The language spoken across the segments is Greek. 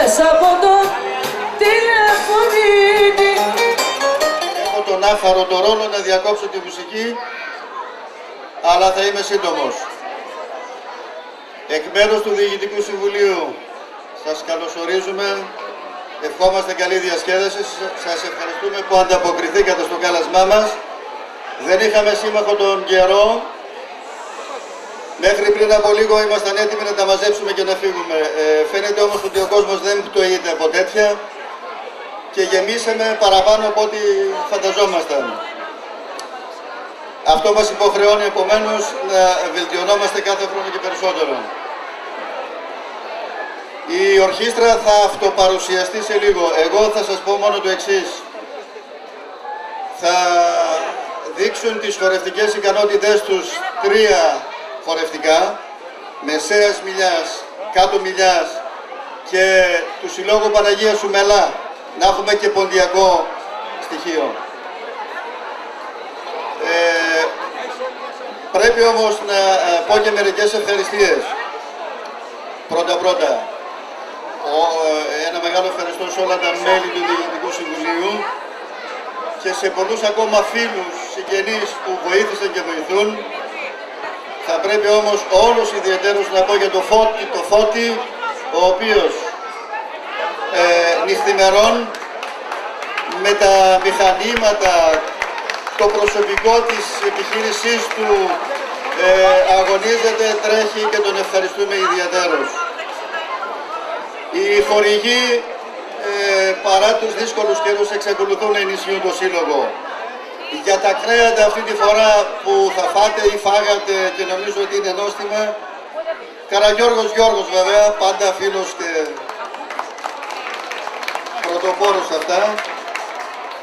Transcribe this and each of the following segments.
μέσα από το τηλεφωνίδι. Έχω τον άχαρο το ρόλο να διακόψω τη μουσική, αλλά θα είμαι σύντομος. Εκ μέρους του Διοικητικού Συμβουλίου σας καλωσορίζουμε, ευχόμαστε καλή διασκέδαση, σας ευχαριστούμε που ανταποκριθήκατε στο κάλεσμά μας. Δεν είχαμε σύμμαχο τον καιρό, μέχρι πριν από λίγο ήμασταν έτοιμοι να τα μαζέψουμε και να φύγουμε. Φαίνεται όμως ότι ο κόσμος δεν πτωείται από τέτοια και γεμίσαμε παραπάνω από ό,τι φανταζόμασταν. Αυτό μας υποχρεώνει επομένως να βελτιωνόμαστε κάθε χρόνο και περισσότερο. Η ορχήστρα θα αυτοπαρουσιαστεί σε λίγο. Εγώ θα σας πω μόνο το εξής. Θα δείξουν τις χορευτικές ικανότητες τους 3 χορευτικά, Μεσαίας Μιλιάς, Κάτω Μιλιάς και του Συλλόγου Παναγία Σουμελά, να έχουμε και ποντιακό στοιχείο. Πρέπει όμως να πω και μερικές ευχαριστίες. Πρώτα, ένα μεγάλο ευχαριστώ σε όλα τα μέλη του Διοικητικού Συμβουλίου και σε πολλούς ακόμα φίλους, συγγενείς που βοήθησαν και βοηθούν. Θα πρέπει όμως όλους ιδιαιτέρως να πω για το Φώτη, ο οποίος νυχθημερών με τα μηχανήματα, το προσωπικό της επιχείρησής του αγωνίζεται, τρέχει και τον ευχαριστούμε ιδιαίτερως. Οι χορηγοί παρά τους δύσκολους καιρούς εξακολουθούν να ενισχύουν το σύλλογο. Για τα κρέατα αυτή τη φορά που θα φάτε ή φάγατε και νομίζω ότι είναι νόστιμα, Καραγιώργος Γιώργος βέβαια, πάντα φίλος και πρωτοπόρος αυτά.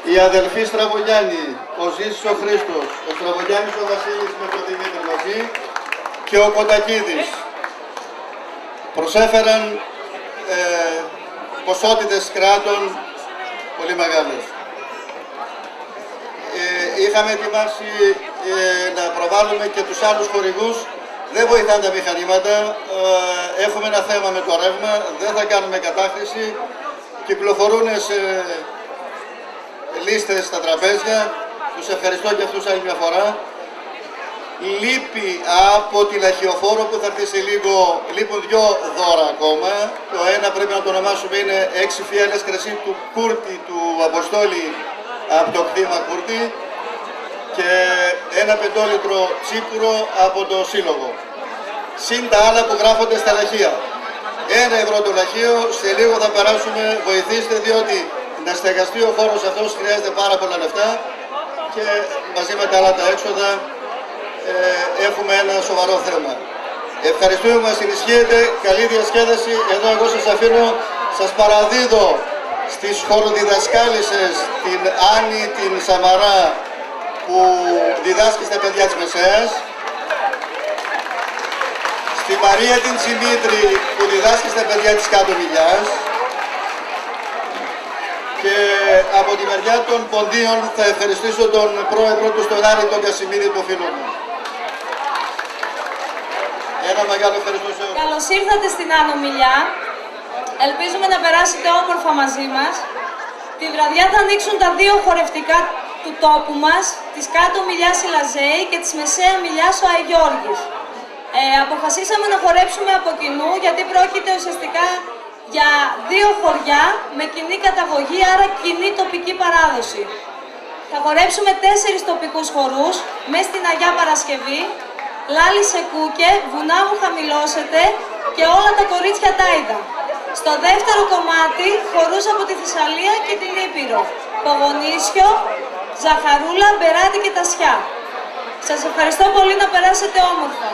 Οι αδελφοί Στραβογιάννη, ο Ζήσης ο Χρήστος, ο Στραβογιάννης ο Βασίλης με τον Δημήτρη μαζί και ο Κοντακίδης προσέφεραν ποσότητες κράτων πολύ μεγάλες. Είχαμε ετοιμάσει να προβάλλουμε και τους άλλους χορηγούς. Δεν βοηθάνε τα μηχανήματα, έχουμε ένα θέμα με το ρεύμα, δεν θα κάνουμε κατάχρηση. Κυκλοφορούν σε λίστες στα τραπέζια, τους ευχαριστώ και αυτούς άλλη μια φορά. Λείπει από τη Λαχιοφόρο που θα έρθει σε λίγο, λείπουν 2 δώρα ακόμα. Το ένα πρέπει να το ονομάσουμε, είναι 6 φιάλες κρασί του Κούρτη, του Αποστόλη, από το κτήμα Κούρτη και ένα 5 λίτρο τσίπουρο από το Σύλλογο. Συν τα άλλα που γράφονται στα λαχεία. 1 ευρώ το λαχείο, σε λίγο θα περάσουμε, βοηθήστε, διότι να στεγαστεί ο χώρος αυτός χρειάζεται πάρα πολλά λεφτά και μαζί με τα άλλα τα έξοδα έχουμε ένα σοβαρό θέμα. Ευχαριστούμε που μας ενισχύετε, καλή διασκέδαση. Εδώ εγώ σας αφήνω, σας παραδίδω στις χοροδιδασκάλισσες την Άννη, την Σαμαρά που διδάσκει στα παιδιά της Μεσαίας, στη Μαρία την Τσιμήτρη που διδάσκει στα παιδιά της Κάτω Μιλιάς και από τη μεριά των Ποντίων θα ευχαριστήσω τον πρόεδρο του, τον Άρη τον Κασιμίδη, τον φίλο μου. Ένα μεγάλο ευχαριστώ σε όλους. Καλώς ήρθατε στην Άνω Μιλιά. Ελπίζουμε να περάσετε όμορφα μαζί μας. Τη βραδιά θα ανοίξουν τα 2 χορευτικά του τόπου μας, της Κάτω Μιλιάς η Λαζέη και της Μεσαία Μιλιάς ο Αγιώργης. Αποφασίσαμε να χορέψουμε από κοινού γιατί πρόκειται ουσιαστικά για 2 χωριά με κοινή καταγωγή, άρα κοινή τοπική παράδοση. Θα χορέψουμε 4 τοπικούς χορούς μες στην Αγιά Παρασκευή, Λάλη σε Κούκε, Βουνά μου χαμηλώσετε και όλα τα κορίτσια τάιδα. Στο δεύτερο κομμάτι χορούς από τη Θεσσαλία και την Ήπειρο, Πογονίσιο, Ζαχαρούλα, Μπεράτη και Τασιά. Σας ευχαριστώ πολύ, να περάσετε όμορφα.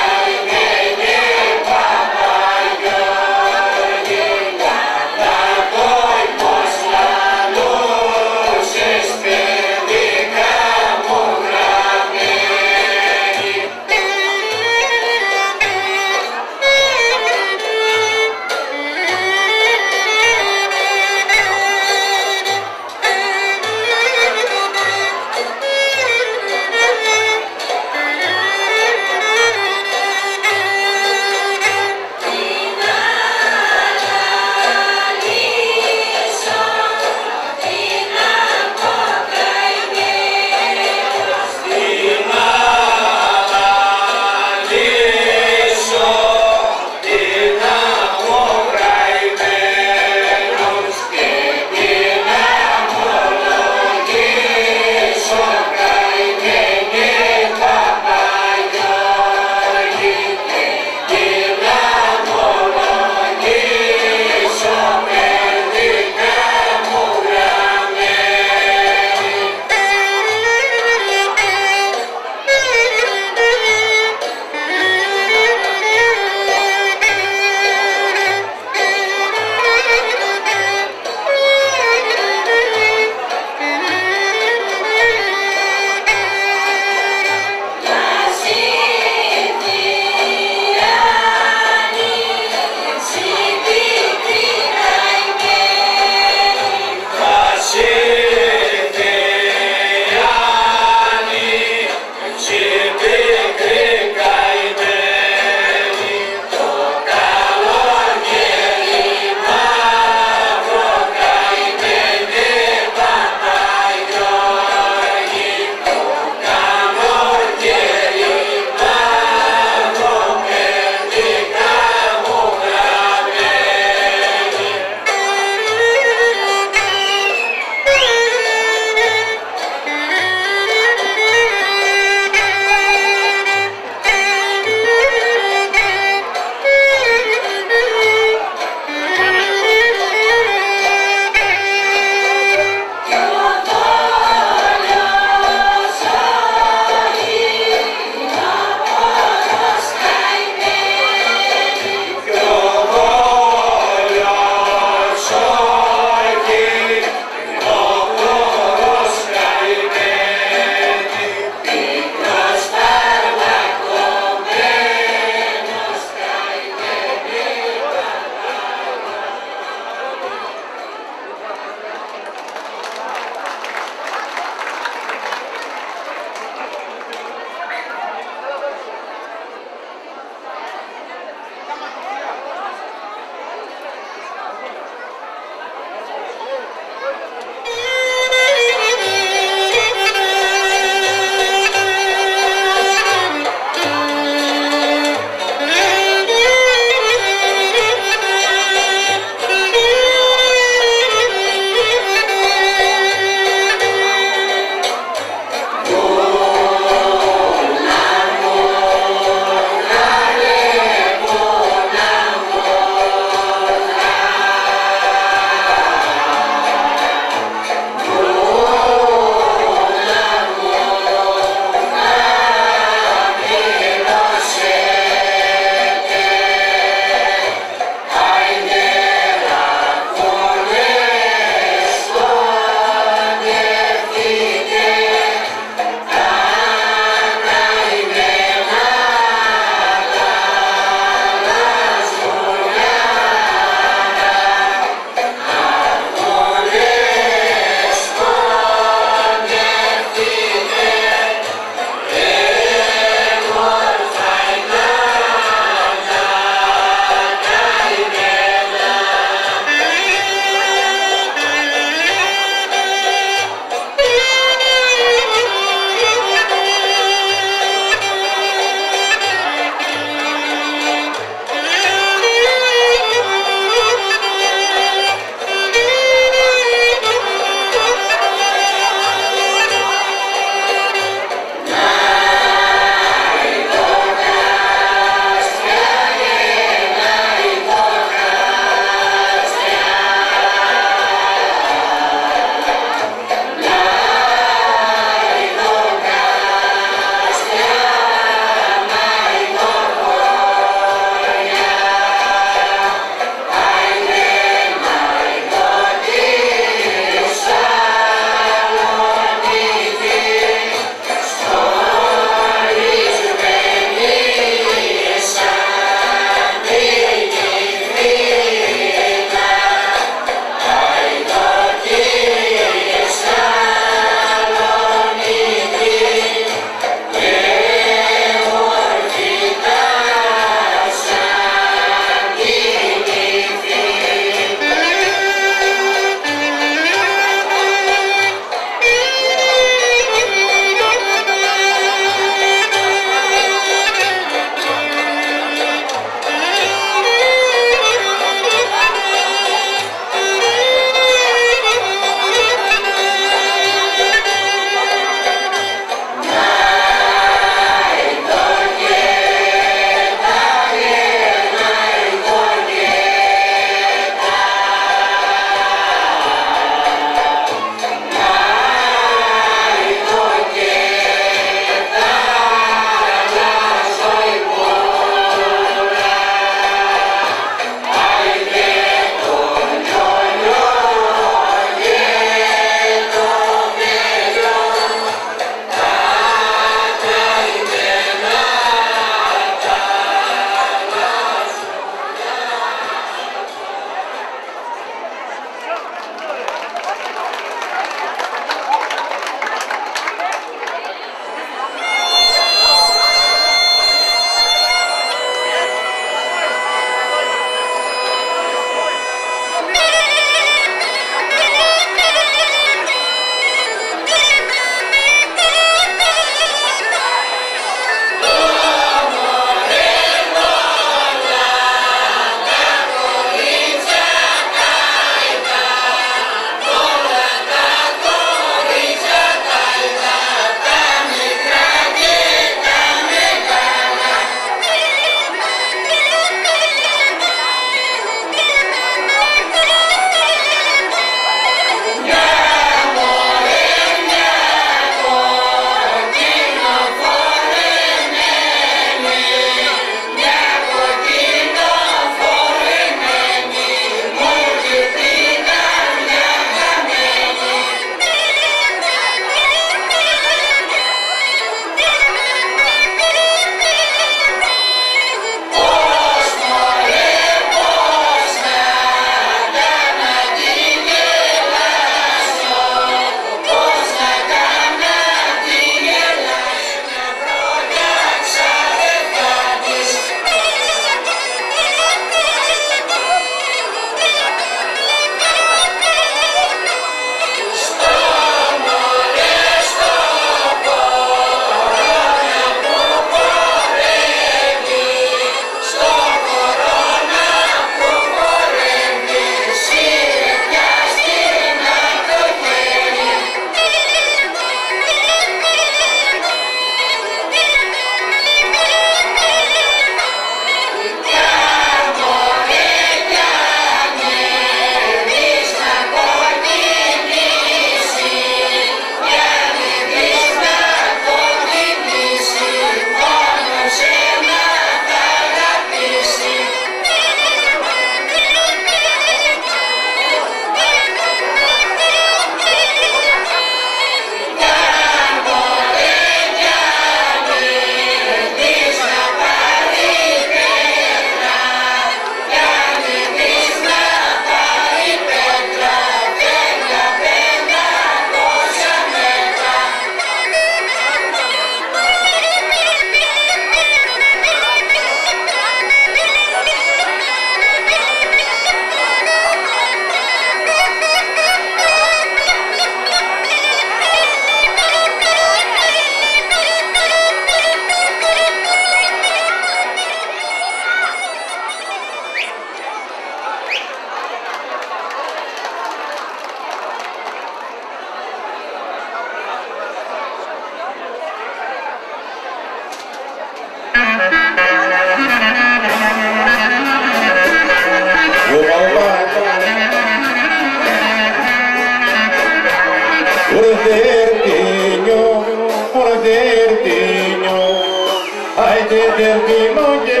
άιντε δερβίνο και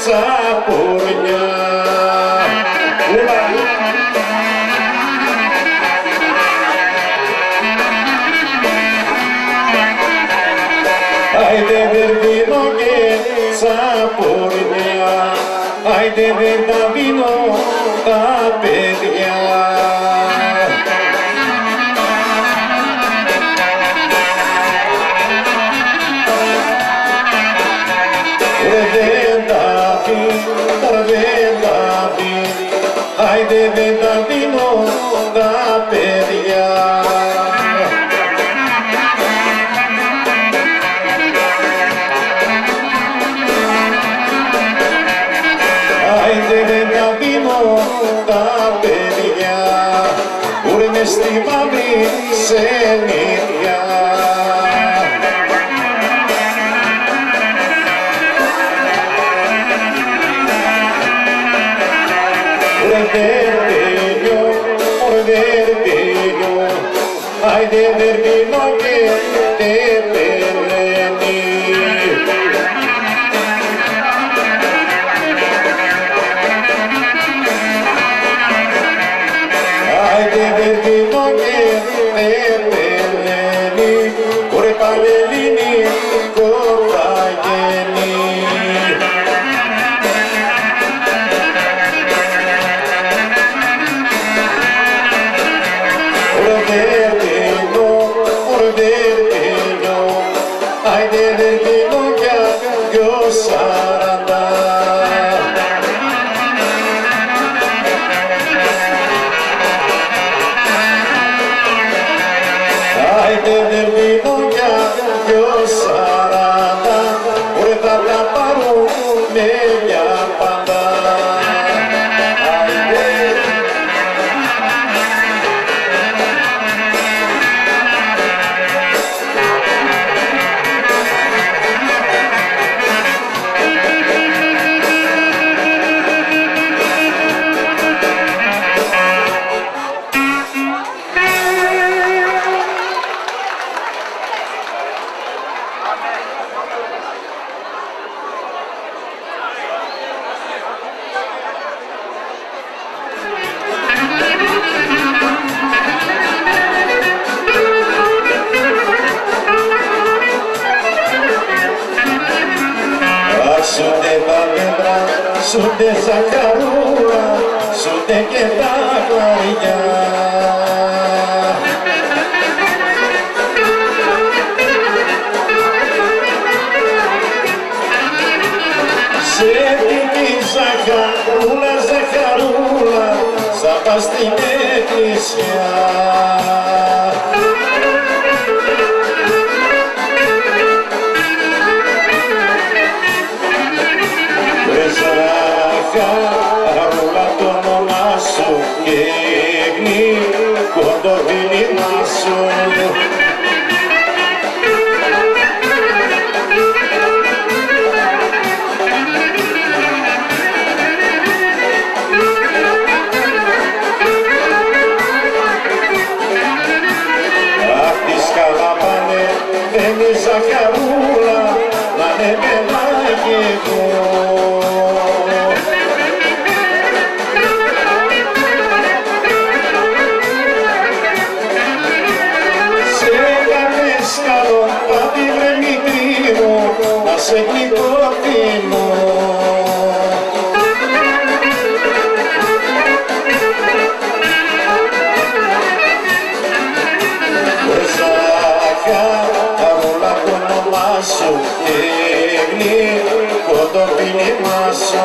τσαπουρνιά. Άιντε δερβίνο και τσαπουρνιά, άιντε δεν τα δίνω τα παιδιά. Άιντε δεν τα δίνω τα παιδιά. Άιντε δεν τα δίνω τα παιδιά, ούρε μες στη μαύρη σενίδια. Άιντε δερβίνο και τε πελένη. Άιντε δερβίνο και τε πελένη, ωρε Πανελλήνη κοπαγένη. Άιντε δερβίνο για δυο σαράντα. Άιντε δερβίνο για δυο σαράντα, ωρε θα τα πάρουμε μια πάντα. Σούτε βαλέμπρα, σούτε σακαρούλα, σούτε και τα κλαριά. Σε δική ζαχαρούλα, ζαχαρούλα, θα πας στην εκκλησιά. Ζαχαρούλα το όνομά σου και γλυκό το δίλημά σου. Απ' τη σκαλάπανε δεν είναι ζαχαρούλα, να είναι πελάγικο. Να σε γλυκοφθήνω. Ζαχαρούλα το όνομά σου και γλυκό το ποινιμά σου.